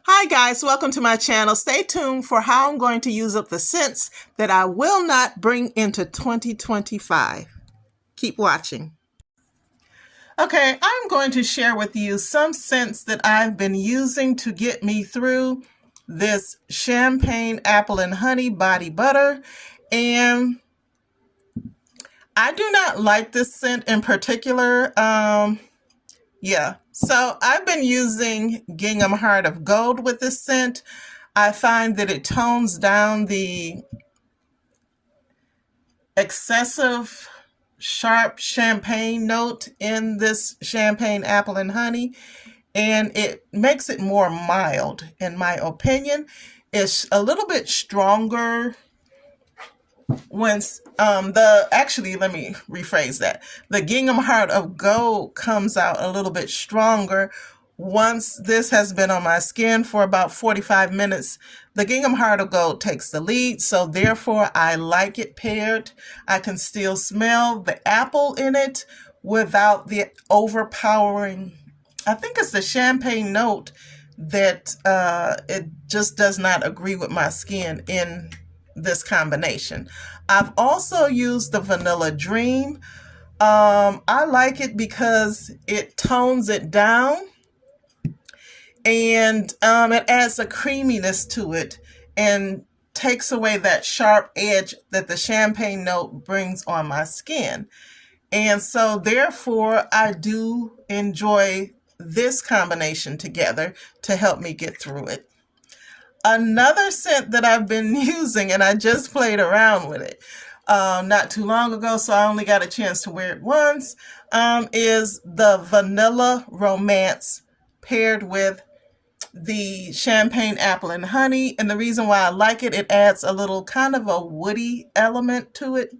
Hi guys, welcome to my channel. Stay tuned for how I'm going to use up the scents that I will not bring into 2025. Keep watching. Okay, I'm going to share with you some scents that I've been using to get me through this champagne apple and honey body butter. And I do not like this scent in particular. So I've been using Gingham Heart of Gold with this scent. I find that it tones down the excessive sharp champagne note in this champagne apple and honey, and it makes it more mild, in my opinion. It's a little bit stronger once let me rephrase that. The Gingham Heart of Gold comes out a little bit stronger once this has been on my skin for about 45 minutes. The Gingham Heart of Gold takes the lead, so therefore I like it paired. I can still smell the apple in it without the overpowering, I think it's the champagne note that it just does not agree with my skin in this combination. I've also used the Vanilla Dream. I like it because it tones it down, and it adds a creaminess to it and takes away that sharp edge that the champagne note brings on my skin. And so therefore I do enjoy this combination together to help me get through it. Another scent that I've been using, and I just played around with it not too long ago, so I only got a chance to wear it once, is the Vanilla Romance paired with the champagne apple and honey. And the reason why I like it, it adds a little kind of a woody element to it,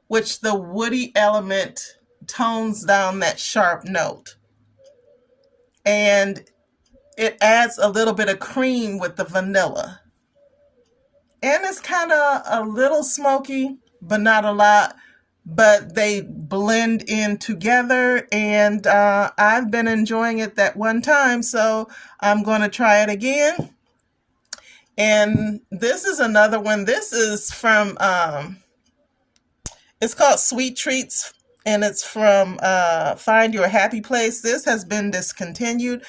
which the woody element tones down that sharp note. And it adds a little bit of cream with the vanilla. And it's kind of a little smoky, but not a lot. But they blend in together, and I've been enjoying it that one time, so I'm going to try it again. And this is another one. This is from, it's called Sweet Treats, and it's from Find Your Happy Place. This has been discontinued.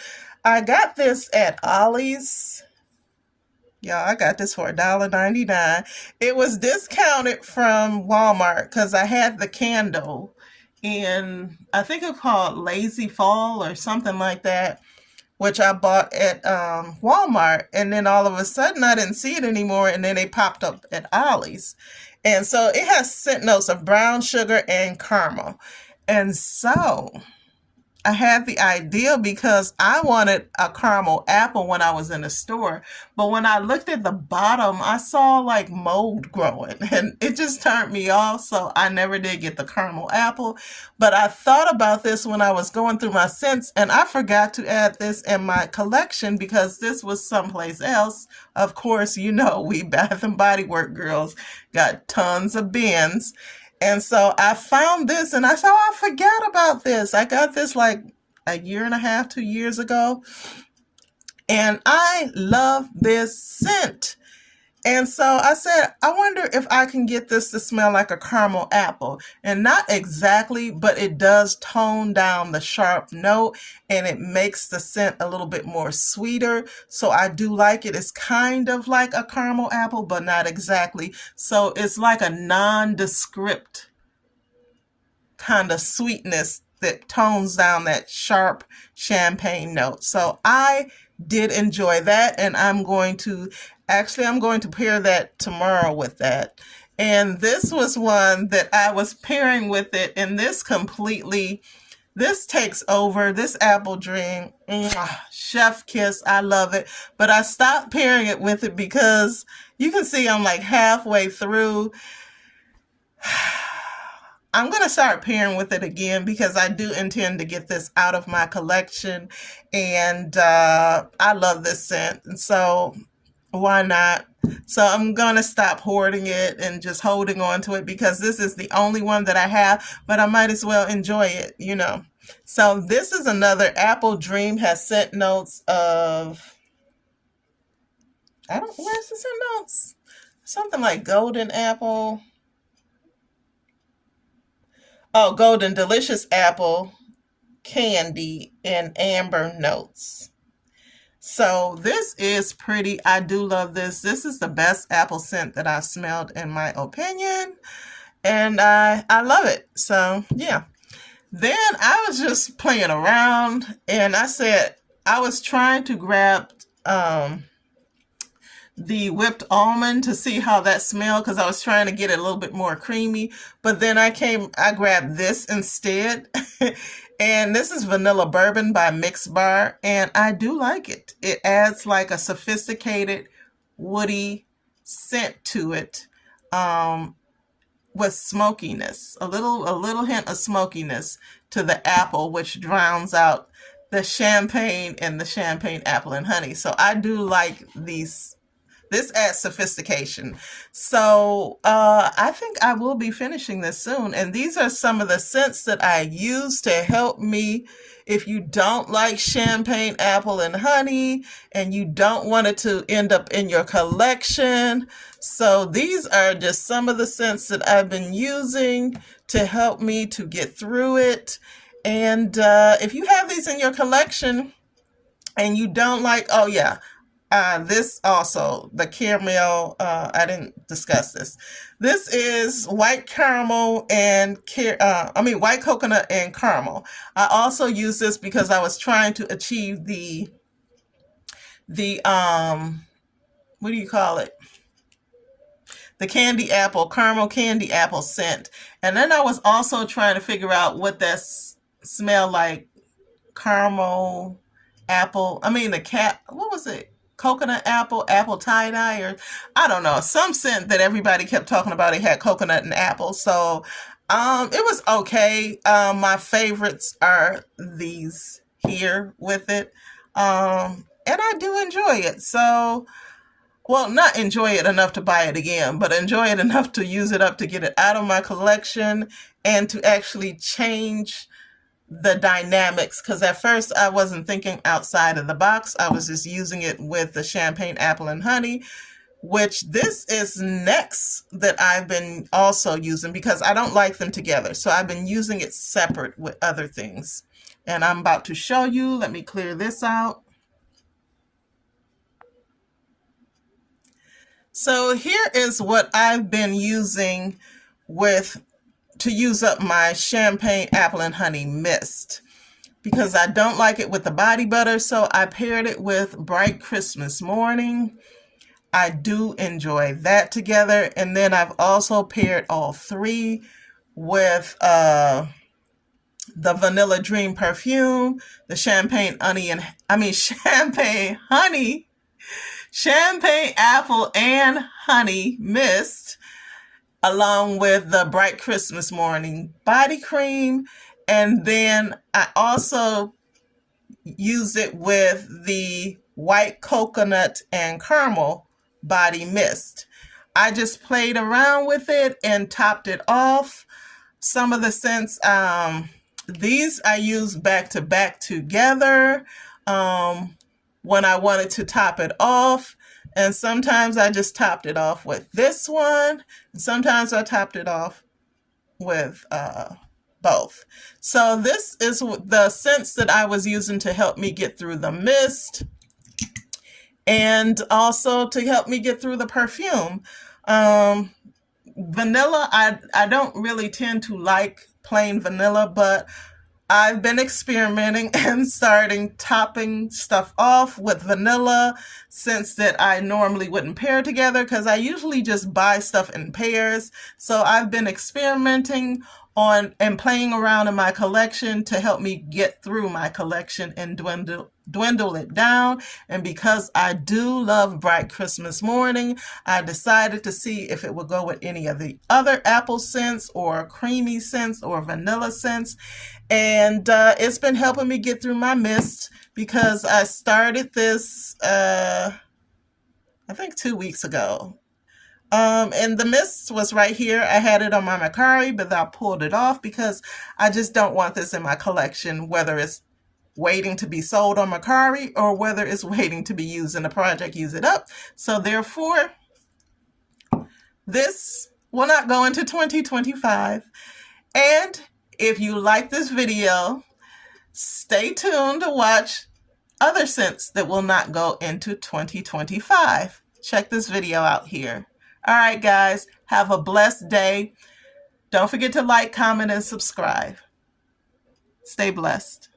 I got this at Ollie's. Y'all, I got this for $1.99. It was discounted from Walmart because I had the candle, and I think it's called Lazy Fall or something like that, which I bought at Walmart. And then all of a sudden I didn't see it anymore, and then they popped up at Ollie's. And so it has scent notes of brown sugar and caramel. And so I had the idea because I wanted a caramel apple when I was in the store. But when I looked at the bottom, I saw like mold growing, and it just turned me off. So I never did get the caramel apple. But I thought about this when I was going through my scents, and I forgot to add this in my collection because this was someplace else. Of course, you know, we Bath and Body Works girls got tons of bins. And so I found this, and I said, oh, I forgot about this. I got this like a year and a half, 2 years ago. And I love this scent. And so I said, I wonder if I can get this to smell like a caramel apple. And not exactly, but it does tone down the sharp note, and it makes the scent a little bit more sweeter. So I do like it. It's kind of like a caramel apple, but not exactly. So it's like a nondescript kind of sweetness that tones down that sharp champagne note. So I did enjoy that, and I'm going to pair that tomorrow with that. And this was one that I was pairing with it, and this takes over. This Apple Dream, chef kiss, I love it. But I stopped pairing it with it because you can see I'm like halfway through. I'm going to start pairing with it again because I do intend to get this out of my collection, and I love this scent, and so why not? So I'm going to stop hoarding it and just holding on to it because this is the only one that I have, but I might as well enjoy it, you know. So this is another Apple Dream, has scent notes of I don't, where's this in notes? Something like golden apple. Oh, golden delicious apple candy and amber notes. So this is pretty. I do love this. This is the best apple scent that I've smelled in my opinion. And I love it. So yeah. Then I was just playing around and I said I was trying to grab um the whipped almond to see how that smelled because I was trying to get it a little bit more creamy. But then I grabbed this instead. And this is vanilla bourbon by Mix Bar. And I do like it. It adds like a sophisticated woody scent to it. With smokiness, a little hint of smokiness to the apple, which drowns out the champagne and the champagne apple and honey. So I do like these. This adds sophistication. So I think I will be finishing this soon. And these are some of the scents that I use to help me. If you don't like champagne apple and honey and you don't want it to end up in your collection. So these are just some of the scents that I've been using to help me to get through it. And if you have these in your collection and you don't like, oh yeah, this also, the caramel, I didn't discuss this. This is white caramel and, white coconut and caramel. I also use this because I was trying to achieve the what do you call it? The candy apple, caramel candy apple scent. And then I was also trying to figure out what that smelled like. Caramel apple, what was it? Coconut apple, apple tie-dye, or I don't know, some scent that everybody kept talking about. It had coconut and apple. So it was okay. My favorites are these here with it. And I do enjoy it. So, well, not enjoy it enough to buy it again, but enjoy it enough to use it up to get it out of my collection and to actually change the dynamics, because at first I wasn't thinking outside of the box. I was just using it with the champagne apple and honey, which this is next that I've been also using because I don't like them together. So I've been using it separate with other things. And I'm about to show you. Let me clear this out. So here is what I've been using to use up my champagne apple and honey mist, because I don't like it with the body butter. So I paired it with Bright Christmas Morning. I do enjoy that together. And then I've also paired all three with the Vanilla Dream perfume, the champagne champagne apple and honey mist, along with the Bright Christmas Morning body cream. And then I also use it with the white coconut and caramel body mist. I just played around with it and topped it off. Some of the scents, these I use back to back together when I wanted to top it off. And sometimes I just topped it off with this one. And sometimes I topped it off with both. So this is the scents that I was using to help me get through the mist and also to help me get through the perfume. Vanilla, I don't really tend to like plain vanilla, but I've been experimenting and starting topping stuff off with vanilla scents that I normally wouldn't pair together because I usually just buy stuff in pairs. So I've been experimenting on and playing around in my collection to help me get through my collection and dwindle it down. And because I do love Bright Christmas Morning, I decided to see if it would go with any of the other apple scents or creamy scents or vanilla scents. And it's been helping me get through my mist because I started this, I think 2 weeks ago. And the mist was right here. I had it on my Macari, but I pulled it off because I just don't want this in my collection, whether it's waiting to be sold on Mercari or whether it's waiting to be used in a project, use it up. So therefore, this will not go into 2025. And if you like this video, stay tuned to watch other scents that will not go into 2025. Check this video out here. All right, guys, have a blessed day. Don't forget to like, comment, and subscribe. Stay blessed.